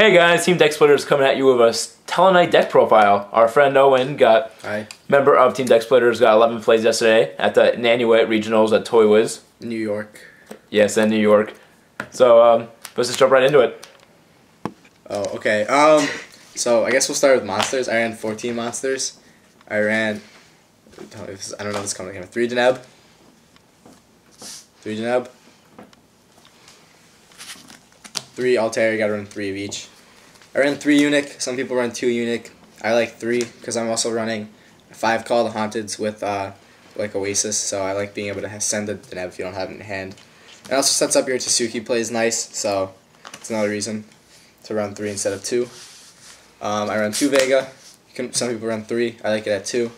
Hey guys, Team Deck Splitters coming at you with a Satellarknight deck profile. Our friend Owen member of Team Deck Splitters, got 11 plays yesterday at the Nanuet Regionals at Toywiz. New York. Yes, in New York. So, let's just jump right into it. Oh, okay. So I guess we'll start with monsters. I ran 14 monsters. I don't know if it's coming again. 3 Deneb. 3 Altair, you gotta run 3 of each. I ran 3 Eunuch. Some people run 2 Eunuch. I like 3 because I'm also running 5 Call of the Haunteds with like Oasis, so I like being able to send the Deneb if you don't have it in hand. It also sets up your Tsuki plays nice, so it's another reason to run 3 instead of 2. I run 2 Vega. Some people run 3. I like it at 2.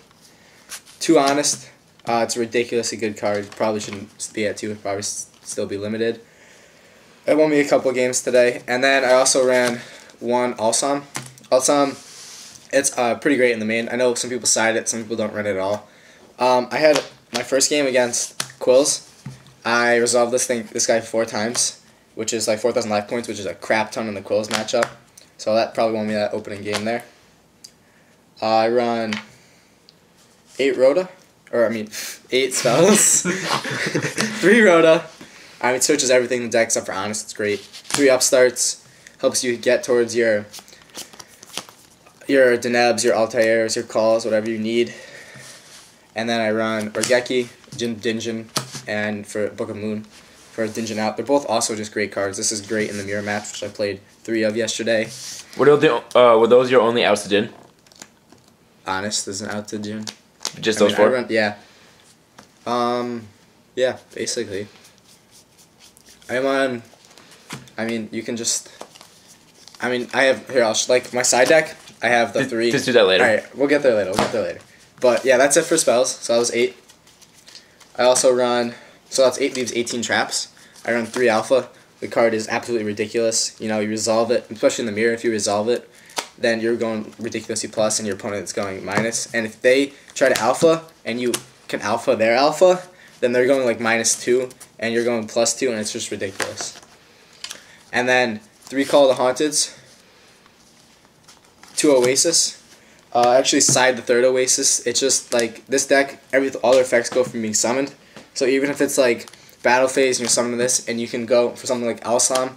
2 Honest. It's a ridiculously good card. Probably shouldn't be at 2. It'd probably still be limited. It won me a couple games today. And then I also ran 1 Alsam. Alsam, it's pretty great in the main. I know some people side it, some people don't run it at all. I had my first game against Quills. I resolved this guy 4 times, which is like 4,000 life points, which is a crap ton in the Quills matchup. So that probably won me that opening game there. I run 8 Rhoda. 8 spells. 3 Rhoda. It switches everything in the deck except for Honest. It's great. 3 Upstarts. Helps you get towards your Denebs, your Altairs, your Calls, whatever you need. And then I run Orgeki, Dinjin, and for Book of Moon for Dinjin out. They're both also just great cards. This is great in the mirror match, which I played 3 of yesterday. Were those your only outs to Jin? Honest isn't out to Jin. Just those 4? Yeah. Yeah, basically. You can just... I have... Here, like, my side deck, I have the 3... Just do that later. Alright, we'll get there later. But, yeah, that's it for spells. So that was 8. I also run... So that's 8 leaves 18 traps. I run 3 Alpha. The card is absolutely ridiculous. You know, you resolve it, especially in the mirror, if you resolve it, then you're going ridiculously plus and your opponent's going minus. And if they try to Alpha and you can Alpha their Alpha, then they're going like -2 and you're going +2, and it's just ridiculous. And then 3 Call of the Haunteds, 2 Oasis. I actually side the 3rd Oasis. It's just like this deck, all their effects go from being summoned. So even if it's like battle phase and you're summoning this, and you can go for something like Alsam,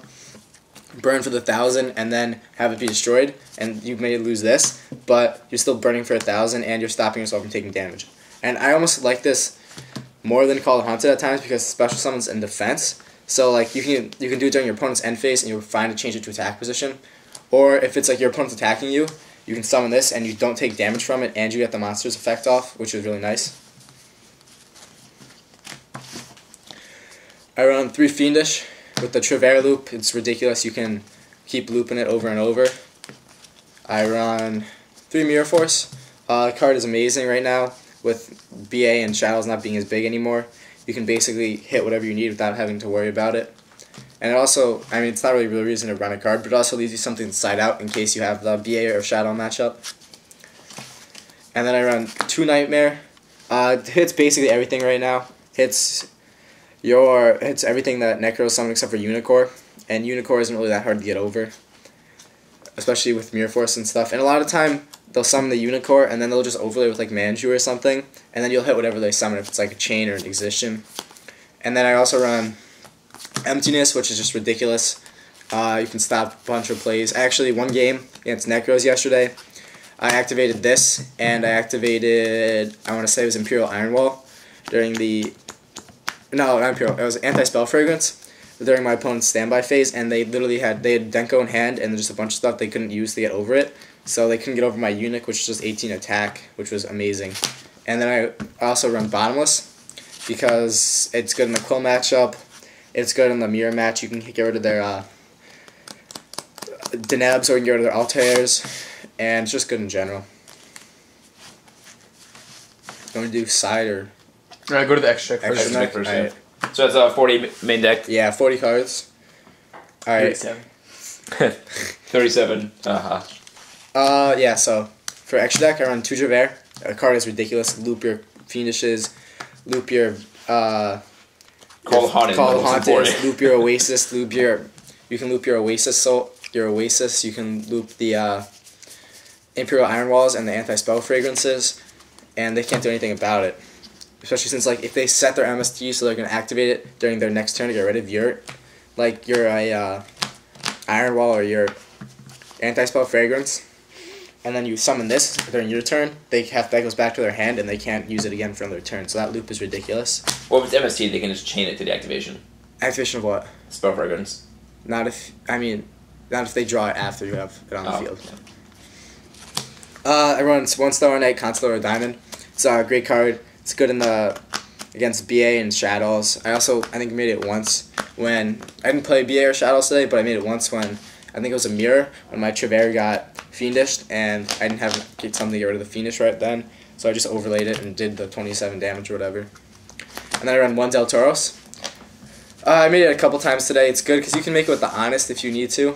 burn for the 1,000 and then have it be destroyed, and you may lose this, but you're still burning for 1,000 and you're stopping yourself from taking damage. And I almost like this more than Call of Haunted at times because special summons in defense. So like you can do it during your opponent's end phase and you're fine to change it to attack position. Or if it's like your opponent's attacking you, you can summon this and you don't take damage from it and you get the monster's effect off, which is really nice. I run 3 Fiendish with the Trevere loop. It's ridiculous. You can keep looping it over and over. I run 3 Mirror Force. The card is amazing right now with BA and Shadows not being as big anymore. You can basically hit whatever you need without having to worry about it. And it also, it's not really a real reason to run a card, but it also leaves you something to side out in case you have the BA or Shadow matchup. And then I run 2 Nightmare. Hits basically everything right now. Hits everything that Necro summoned except for Unicorn, and Unicorn isn't really that hard to get over, especially with Mirror Force and stuff. And a lot of time they'll summon the Unicorn and then they'll just overlay with like Manju or something, and then you'll hit whatever they summon if it's like a chain or an Exhibition. And then I also run Emptiness, which is just ridiculous. You can stop a bunch of plays. Actually, one game against Necros yesterday, I activated this, and I activated, I want to say it was Imperial Iron Wall during the... No, not Imperial. It was Anti-Spell Fragrance during my opponent's standby phase, and they had Denko in hand and just a bunch of stuff they couldn't use to get over it. So they couldn't get over my Eunuch, which was just 18 attack, which was amazing. And then I also run Bottomless because it's good in the Quill matchup. It's good in the Mirror match. You can get rid of their Denebs or you can get rid of their Altairs, and it's just good in general. You want to do side or... Alright, go to the extra deck first. Right. So that's a 40 main deck? Yeah, 40 cards. Alright. 37. Yeah, so for extra deck, I run 2 Javert. A card is ridiculous. Loop your Fiendishes, loop your Call of Haunted, loop your Oasis, you can loop your Oasis. So your Oasis, you can loop the Imperial Iron Walls and the anti-spell fragrances, and they can't do anything about it. Especially since, like, if they set their MST so they're going to activate it during their next turn to get rid of your Iron Wall or your anti-spell fragrance, and then you summon this during your turn, that goes back to their hand and they can't use it again from their turn. So that loop is ridiculous. Well, if it's MST, they can just chain it to the activation. Activation of what? Spell fragrance. Not if they draw it after you have it on the field. Yeah. I run 1 Stellarknight, Constellar Diamond. It's a great card. It's good against BA and Shadows. I think made it once when I didn't play BA or Shadows today, but I made it once when I think it was a mirror when my Trevere got Fiendished and I didn't have something to get rid of the Fiendish right then, so I just overlaid it and did the 27 damage or whatever. And then I ran 1 Del Toros. I made it a couple times today. It's good because you can make it with the Honest if you need to,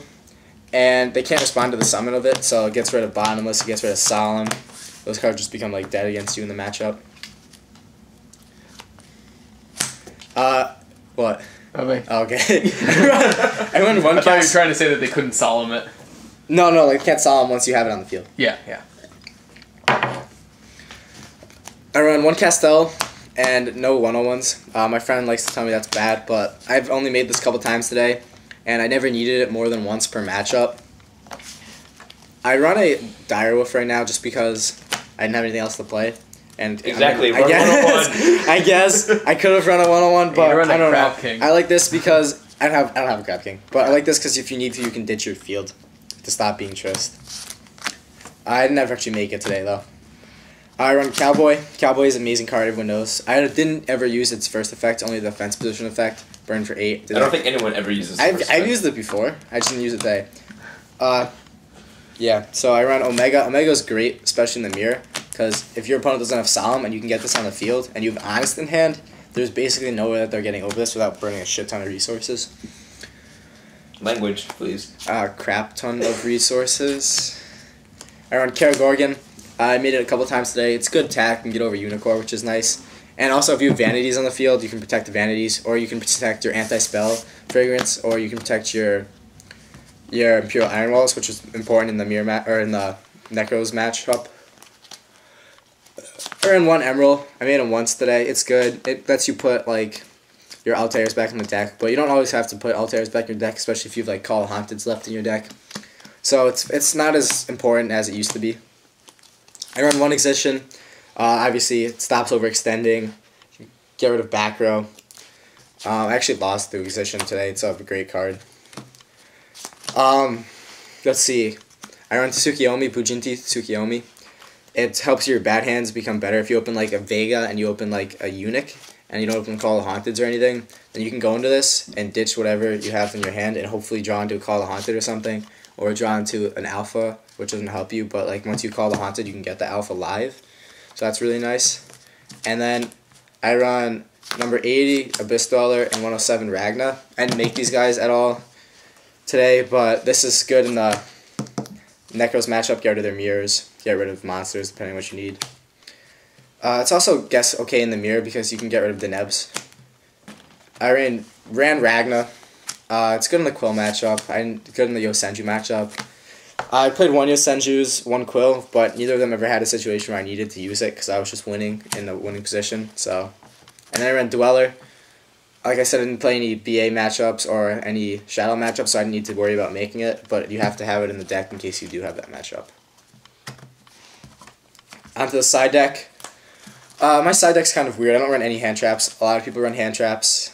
and they can't respond to the summon of it, so it gets rid of Bottomless, it gets rid of Solemn. Those cards just become like dead against you in the matchup. What? Okay. Okay. I won 1 I thought you were cast. trying to say that they couldn't solemn it. No, like, can't Solemn once you have it on the field. Yeah. I run 1 Castel and no 101s. My friend likes to tell me that's bad, but I've only made this a couple times today, and I never needed it more than once per matchup. I run a Direwolf right now just because I didn't have anything else to play. And Exactly, I guess I could have run a 101, but I don't know. King. I like this because I don't have a Crab King, but I like this because if you need to, you can ditch your field to stop being Trist. I didn't ever actually make it today though. I run Cowboy. Cowboy is an amazing card, everyone knows. I didn't ever use its first effect, only the defense position effect. Burn for 8. I don't think anyone ever uses it. I've used it before. I just didn't use it today. Yeah, so I run Omega. Omega's great, especially in the mirror, because if your opponent doesn't have Solemn and you can get this on the field and you have Honest in hand, there's basically no way that they're getting over this without burning a shit ton of resources. Language, please. Crap ton of resources. I run Karagorgon. I made it a couple times today. It's good attack and get over Unicorn, which is nice. And also, if you have Vanities on the field, you can protect the Vanities, or you can protect your anti-spell fragrance, or you can protect your Imperial Iron Walls, which is important in the in the Necros matchup. I ran 1 Emerald. I made him once today. It's good. It lets you put like your Altairs back in the deck, but you don't always have to put Altairs back in your deck, especially if you have like Call of Haunteds left in your deck. So it's not as important as it used to be. I run 1 Excision. Obviously, it stops overextending. Get rid of back row. I actually lost the Excision today. It's a great card. Let's see. I run Tsukiyomi, Bujinti Tsukiyomi. It helps your bad hands become better. If you open like a Vega and you open like a Eunuch and you don't open Call of Haunteds or anything, then you can go into this and ditch whatever you have in your hand and hopefully draw into a Call of Haunted or something, or draw into an Alpha, which doesn't help you, but like once you Call the Haunted, you can get the Alpha live. So that's really nice. And then I run number 80, Abyss Dweller, and 107, Ragna. I didn't make these guys at all today, but this is good in the Necros matchup. Get rid of their mirrors, get rid of monsters, depending on what you need. It's also, okay in the mirror because you can get rid of the Nebs. I ran Ragna. It's good in the Quill matchup. Good in the Yosenju matchup. I played 1 Yosenju's, 1 Quill, but neither of them ever had a situation where I needed to use it because I was just winning in the winning position. So, and then I ran Dweller. Like I said, I didn't play any BA matchups or any Shadow matchups, so I didn't need to worry about making it, but you have to have it in the deck in case you do have that matchup. Onto the side deck. My side deck's kind of weird. I don't run any hand traps. A lot of people run hand traps,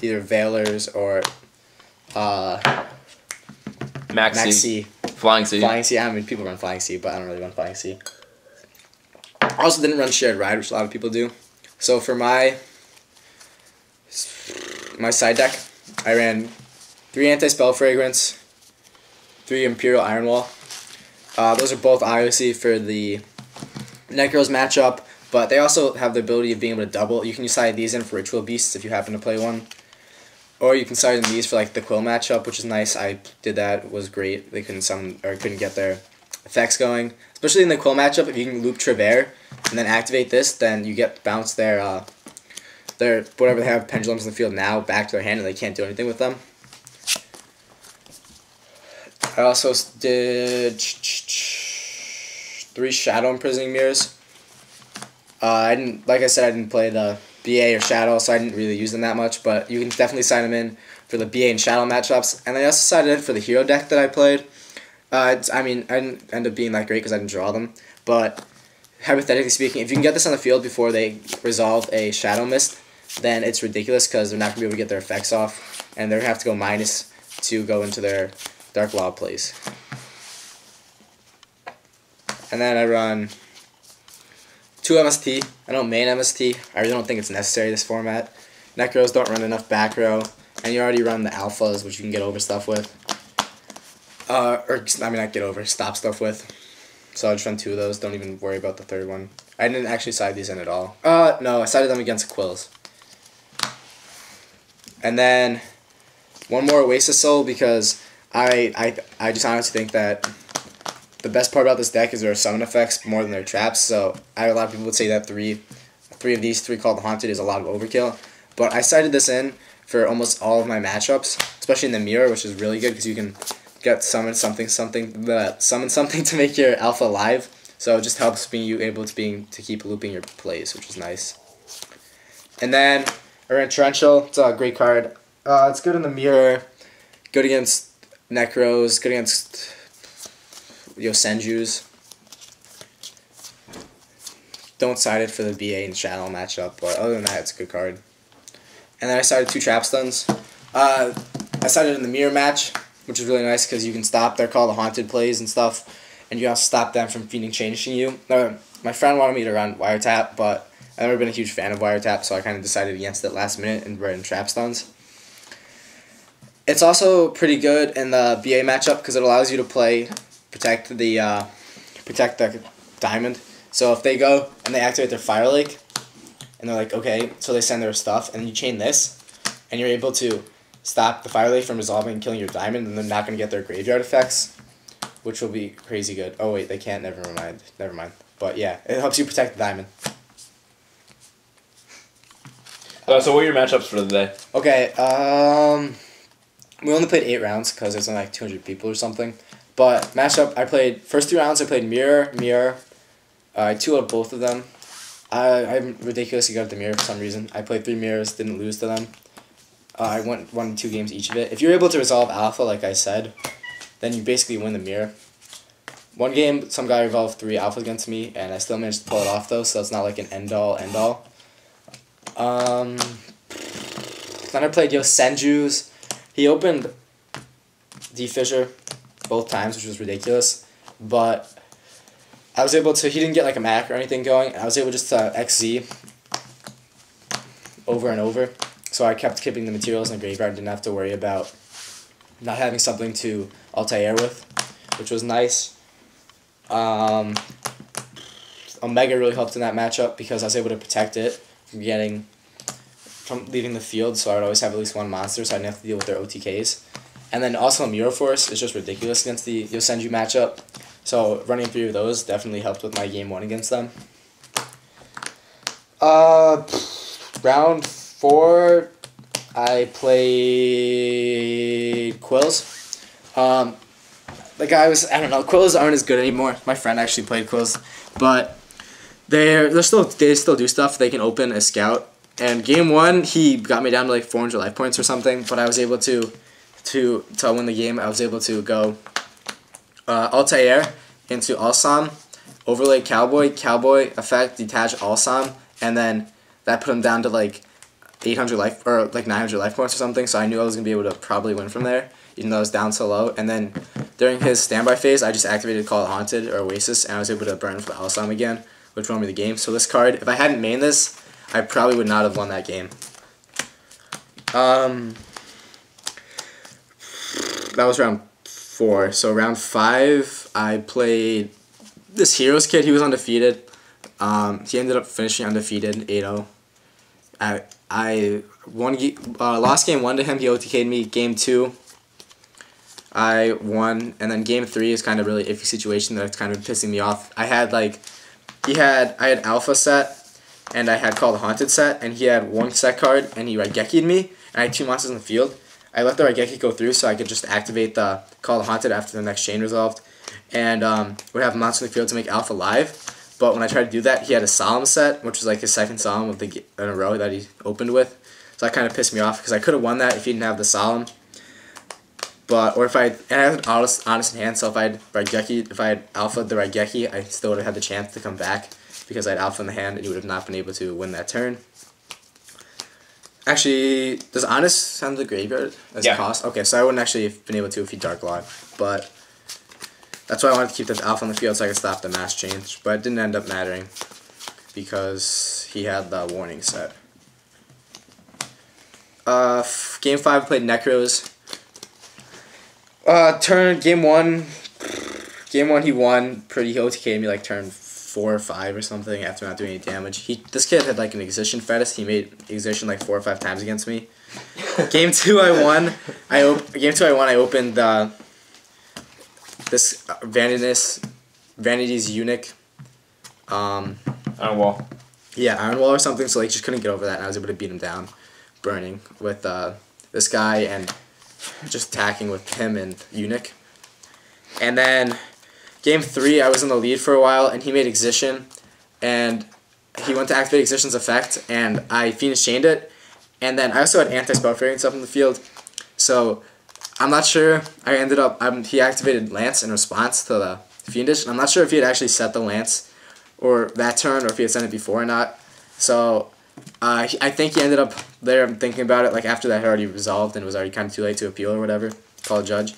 either Veilers or Maxi. Flying Sea. Flying Sea. I mean, people run Flying Sea, but I don't really run Flying Sea. I also didn't run Shared Ride, which a lot of people do. So for my side deck, I ran 3 Anti-Spell Fragrance, 3 Imperial Iron Wall. Those are both obviously for the Necros matchup, but they also have the ability of being able to double. You can side these in for Ritual Beasts if you happen to play one. Or you can side in these for like the Quill matchup, which is nice. I did that. It was great. They couldn't summon or couldn't get their effects going. Especially in the Quill matchup, if you can loop Trevere and then activate this, then you get bounce their whatever they have pendulums in the field now back to their hand and they can't do anything with them. I also did 3 Shadow Imprisoning Mirrors. I didn't, like I said, I didn't play the BA or Shadow, so I didn't really use them that much, but you can definitely sign them in for the BA and Shadow matchups. And I also signed in for the hero deck that I played. I didn't end up being that great because I didn't draw them, but hypothetically speaking, if you can get this on the field before they resolve a Shadow Mist, then it's ridiculous because they're not going to be able to get their effects off, and they're going to have to go minus to go into their Dark Wild plays. And then I run 2 MST. I don't main MST. I really don't think it's necessary this format. Necros don't run enough back row, and you already run the alphas, which you can get over stuff with. Not get over, stop stuff with. So I just run 2 of those. Don't even worry about the third one. I didn't actually side these in at all. No, I sided them against Quills. And then 1 more Oasis Soul because I just honestly think that the best part about this deck is there are summon effects more than their traps. So a lot of people would say that three of these 3 called Haunted is a lot of overkill. But I sided this in for almost all of my matchups, especially in the mirror, which is really good because you can get summon something to make your alpha live. So it just helps you able to keep looping your plays, which is nice. And then I ran Torrential. It's a great card. It's good in the mirror, good against Necros, good against Senjus. Don't side it for the BA and Shadow matchup, but other than that, it's a good card. And then I sided 2 Trap Stuns. I sided in the mirror match, which is really nice because you can stop their call the Haunted plays and stuff, and you can also stop them from feeding changing you. My friend wanted me to run Wiretap, but I've never been a huge fan of Wiretap, so I kind of decided against it last minute and ran Trap Stuns. It's also pretty good in the BA matchup because it allows you to protect the diamond. So if they go and they activate their Fire Lake, and they're like, okay, so they send their stuff, and you chain this, and you're able to stop the Fire Lake from resolving and killing your diamond, and they're not going to get their graveyard effects, which will be crazy good. Oh wait, they can't, never mind. But yeah, it helps you protect the diamond. So what are your matchups for the day? Okay, we only played 8 rounds because there's only like 200 people or something. But matchup, first 2 rounds I played mirror. I 2-0'd both of them. I'm ridiculously good at the mirror for some reason. I played 3 mirrors, didn't lose to them. I won 2 games each of it. If you're able to resolve alpha, like I said, then you basically win the mirror. 1 game, some guy resolved 3 alphas against me, and I still managed to pull it off though, so it's not like an end-all. Then I played Senjus. He opened D-Fissure both times, which was ridiculous, but I was able to, he didn't get like a Mac or anything going, and I was able just to XZ over and over, so I kept keeping the materials in the graveyard, didn't have to worry about not having something to Altair with, which was nice. Omega really helped in that matchup because I was able to protect it from leaving the field, so I would always have at least 1 monster, so I didn't have to deal with their OTKs. And then also Mirror Force is just ridiculous against the Yosenju matchup, so running 3 of those definitely helped with my game 1 against them. Round 4, I played Quills. The guy was, I don't know, Quills aren't as good anymore. My friend actually played Quills, but they still do stuff. They can open a scout. And game 1, he got me down to like 400 life points or something, but I was able to win the game. I was able to go Altair into Alsam, overlay Cowboy effect, detach Alsam, and then that put him down to like 800 life, or like 900 life points or something, so I knew I was going to be able to probably win from there, even though I was down so low. And then during his standby phase, I just activated Call It Haunted, or Oasis, and I was able to burn for the Alsam again, which won me the game. So this card, if I hadn't mained this, I probably would not have won that game. That was round 4. So round 5, I played this Heroes kid. He was undefeated. He ended up finishing undefeated, 8-0. I lost game 1 to him. He OTK'd me. Game 2, I won, and then game 3 is kind of really iffy situation that's kind of pissing me off. I had I had Alpha set, and I had Call the Haunted set, and he had 1 set card, and he Raigeki'd me, and I had 2 monsters in the field. I let the Raigeki go through so I could just activate the Call of the Haunted after the next chain resolved. And would have monster in the field to make Alpha live. But when I tried to do that, he had a Solemn set, which was like his second Solemn in a row that he opened with. So that kind of pissed me off because I could have won that if he didn't have the Solemn. But, or if I had honest in hand, so if I had Raigeki, if I had Alpha the Raigeki, I still would have had the chance to come back because I had Alpha in the hand and he would have not been able to win that turn. Actually, does Honest send the graveyard as a cost? Okay, so I wouldn't actually have been able to if he Dark Log, but that's why I wanted to keep the Alpha on the field so I could stop the mass change, but it didn't end up mattering because he had the warning set. Game 5, I played Necros. Game one he won pretty. He OTK'd me like turn 4 or 5 or something after not doing any damage. This kid had like an Exertion fetish. He made Exertion like 4 or 5 times against me. Game 2 I won. I opened this Vanity's Eunuch. Iron Wall. Yeah, Iron Wall or something. So like just couldn't get over that, and I was able to beat him down, burning with this guy and just attacking with him and Eunuch. And then Game 3, I was in the lead for a while, and he made Exertion, and he went to activate Exertion's effect, and I Phoenix Chained it, and then I also had Anti-Spell Fairy stuff in the field, so I'm not sure. I ended up, he activated Lance in response to the Fiendish, and I'm not sure if he had actually set the Lance or that turn, or if he had sent it before or not, so I think he ended up there. I'm thinking about it, like after that had already resolved and it was already kind of too late to appeal or whatever, call a judge.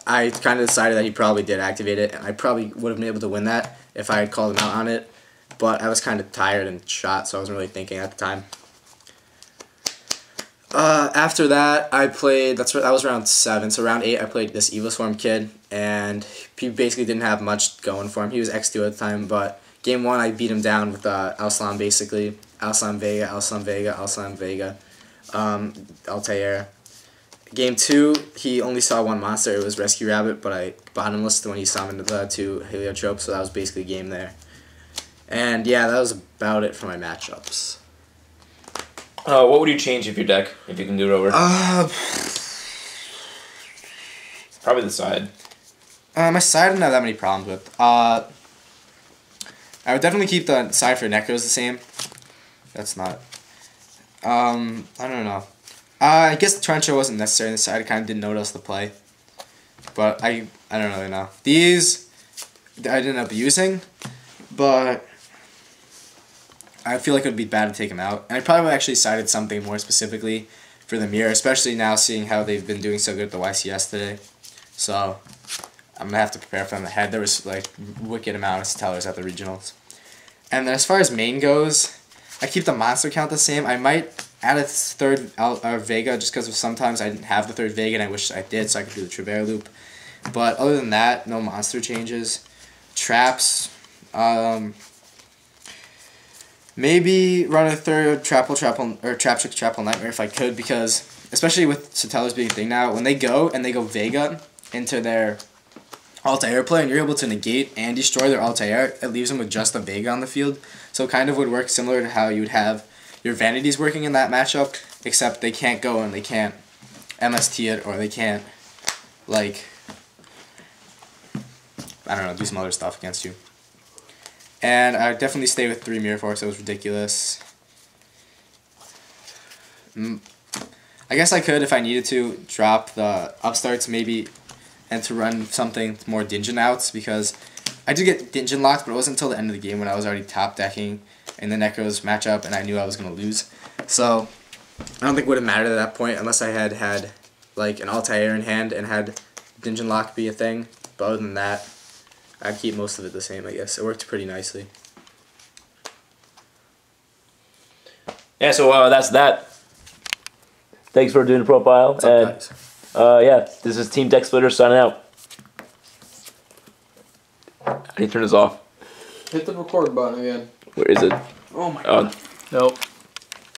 I kind of decided that he probably did activate it, and I probably would have been able to win that if I had called him out on it, but I was kind of tired and shot, so I wasn't really thinking at the time. After that, I played, that was round 7, so round 8 I played this Evil Swarm kid, and he basically didn't have much going for him. He was X2 at the time, but Game 1 I beat him down with Alslam basically. Alslam Vega, Alslam Vega, Alslam Vega, Altair. Game 2, he only saw one monster, it was Rescue Rabbit, but I bottomless when he summoned the 2 Heliotropes, so that was basically game there. And yeah, that was about it for my matchups. What would you change if you can do it over? Probably the side. My side I didn't have that many problems with. I would definitely keep the side for Necros the same. That's not. I don't know. I guess Torrential wasn't necessary on the side. I kind of didn't know what else to play. But I don't really know. These I didn't end up using, but I feel like it would be bad to take them out. And I probably actually cited something more specifically for the mirror, especially now seeing how they've been doing so good at the YCS today. So I'm going to have to prepare for them ahead. There was like wicked amount of Stellars at the regionals. And then as far as main goes, I keep the monster count the same. I might add a third Vega just because sometimes I didn't have the third Vega and I wish I did so I could do the Trevere loop. But other than that, no monster changes. Traps, maybe run a third Traptrick Nightmare if I could, because especially with Satellar's being a thing now, when they go Vega into their Altair play and you're able to negate and destroy their Altair, it leaves them with just a Vega on the field. So it kind of would work similar to how you would have your Vanities working in that matchup, except they can't go and they can't MST it, or they can't, like, I don't know, do some other stuff against you. And I would definitely stay with 3 Mirror Force. It was ridiculous. I guess I could, if I needed to, drop the upstarts maybe and to run something more Dingen outs, because I did get Dingen locked, but it wasn't until the end of the game when I was already top decking in the Necros matchup and I knew I was going to lose. So I don't think it would have mattered at that point unless I had like an Altair in hand and had Dingen lock be a thing. But other than that, I'd keep most of it the same, I guess. It worked pretty nicely. Yeah, so that's that. Thanks for doing the profile. What's up, guys? Yeah, this is Team Deck Splitter signing out. How do you turn this off? Hit the record button again. Where is it? Oh my god. Nope.